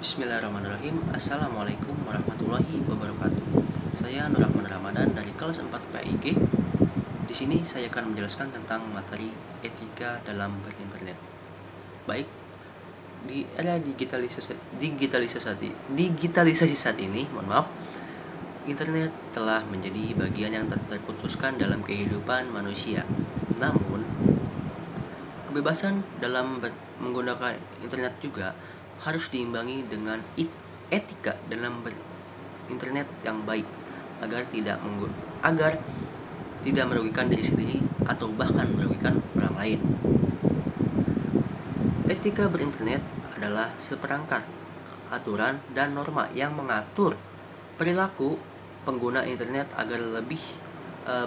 Bismillahirrahmanirrahim. Assalamualaikum warahmatullahi wabarakatuh. Saya Nur Rahman Ramadan dari kelas 4 PAIG. Di sini saya akan menjelaskan tentang materi etika dalam berinternet. Baik, di era digitalisasi saat ini, internet telah menjadi bagian yang tak terputuskan dalam kehidupan manusia. Namun, kebebasan dalam menggunakan internet juga harus diimbangi dengan etika dalam berinternet yang baik agar tidak merugikan diri sendiri atau bahkan merugikan orang lain. Etika berinternet adalah seperangkat aturan dan norma yang mengatur perilaku pengguna internet agar lebih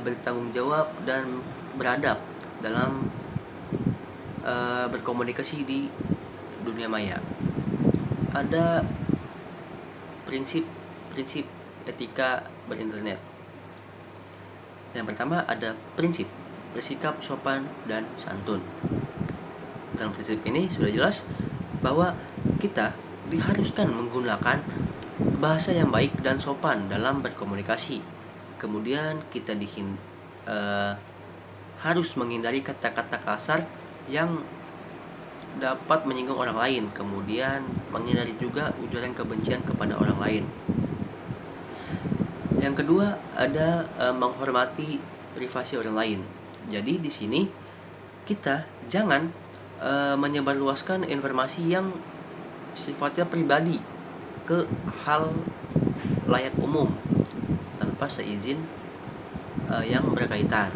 bertanggung jawab dan beradab dalam berkomunikasi di dunia maya. Ada prinsip etika berinternet. Yang pertama ada prinsip bersikap sopan dan santun. Dalam prinsip ini sudah jelas bahwa kita diharuskan menggunakan bahasa yang baik dan sopan dalam berkomunikasi. Kemudian kita harus menghindari kata-kata kasar yang dapat menyinggung orang lain, kemudian menghindari juga ujaran kebencian kepada orang lain. Yang kedua ada menghormati privasi orang lain. Jadi di sini kita jangan menyebarluaskan informasi yang sifatnya pribadi ke hal layak umum tanpa seizin yang berkaitan.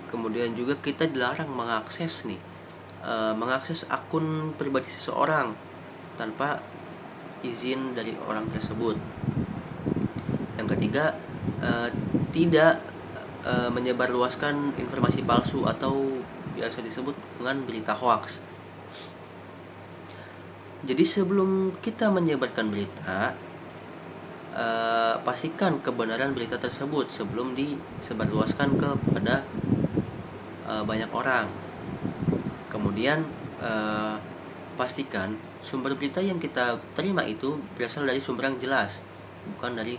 Kemudian juga kita dilarang mengakses akun pribadi seseorang tanpa izin dari orang tersebut. Yang ketiga, tidak menyebarluaskan informasi palsu atau biasa disebut dengan berita hoax. Jadi sebelum kita menyebarkan berita, pastikan kebenaran berita tersebut sebelum disebarluaskan kepada banyak orang. Kemudian pastikan sumber berita yang kita terima itu berasal dari sumber yang jelas, bukan dari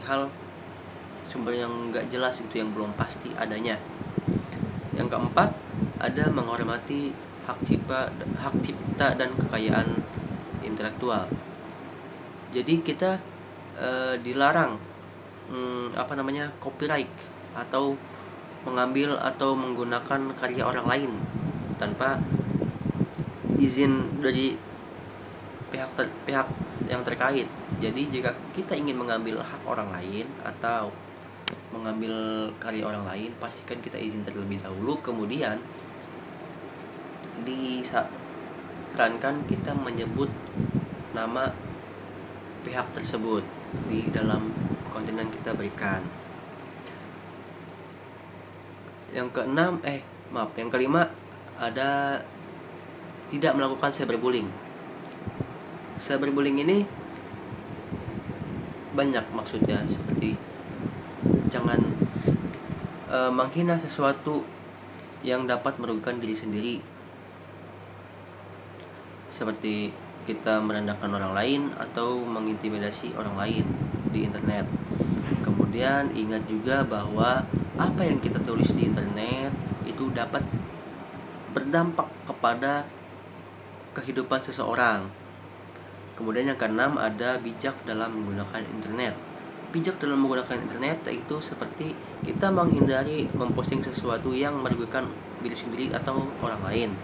sumber yang nggak jelas itu yang belum pasti adanya. Yang keempat ada menghormati hak cipta dan kekayaan intelektual. Jadi kita dilarang copyright atau mengambil atau menggunakan karya orang lain tanpa izin dari pihak yang terkait. Jadi jika kita ingin mengambil hak orang lain atau mengambil karya orang lain, pastikan kita izin terlebih dahulu. Kemudian disarankan kita menyebut nama pihak tersebut di dalam konten yang kita berikan. Yang kelima ada tidak melakukan cyberbullying. Cyberbullying ini banyak maksudnya, seperti jangan menghina sesuatu yang dapat merugikan diri sendiri, seperti kita merendahkan orang lain atau mengintimidasi orang lain di internet. Kemudian ingat juga bahwa apa yang kita tulis di internet itu dapat berdampak kepada kehidupan seseorang. Kemudian yang keenam ada bijak dalam menggunakan internet. Bijak dalam menggunakan internet itu seperti kita menghindari memposting sesuatu yang merugikan diri sendiri atau orang lain.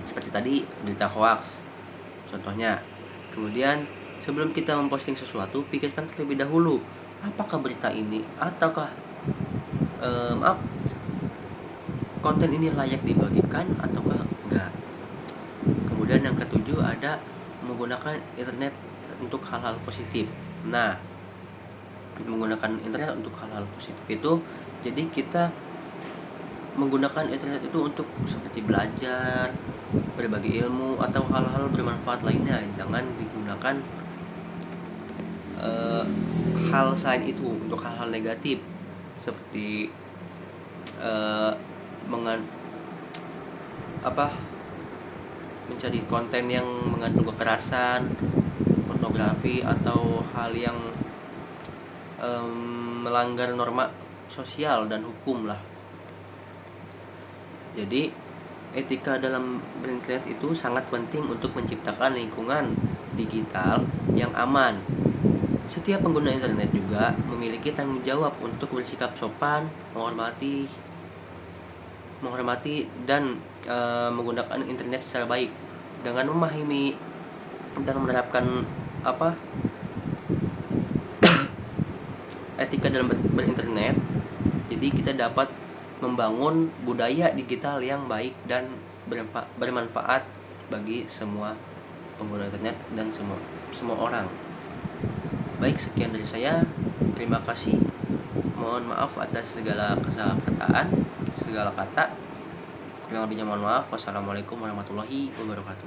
Seperti tadi berita hoax contohnya. Kemudian sebelum kita memposting sesuatu, pikirkan terlebih dahulu apakah berita ini ataukah konten ini layak dibagikan ataukah enggak. Kemudian yang ketujuh ada menggunakan internet untuk hal-hal positif. Nah, menggunakan internet untuk hal-hal positif itu, jadi kita menggunakan internet itu untuk seperti belajar, berbagi ilmu atau hal-hal bermanfaat lainnya. Jangan digunakan hal selain itu untuk hal-hal negatif, seperti mencari konten yang mengandung kekerasan pornografi atau hal yang melanggar norma sosial dan hukum lah. Jadi etika dalam berinternet itu sangat penting untuk menciptakan lingkungan digital yang aman. Setiap pengguna internet juga memiliki tanggung jawab untuk bersikap sopan, menghormati dan menggunakan internet secara baik dengan memahami dan menerapkan etika dalam berinternet. Jadi kita dapat membangun budaya digital yang baik dan bermanfaat bagi semua pengguna internet dan semua orang. Baik, sekian dari saya. Terima kasih. Mohon maaf atas segala segala kata. Kurang lebihnya mohon maaf. Wassalamualaikum warahmatullahi wabarakatuh.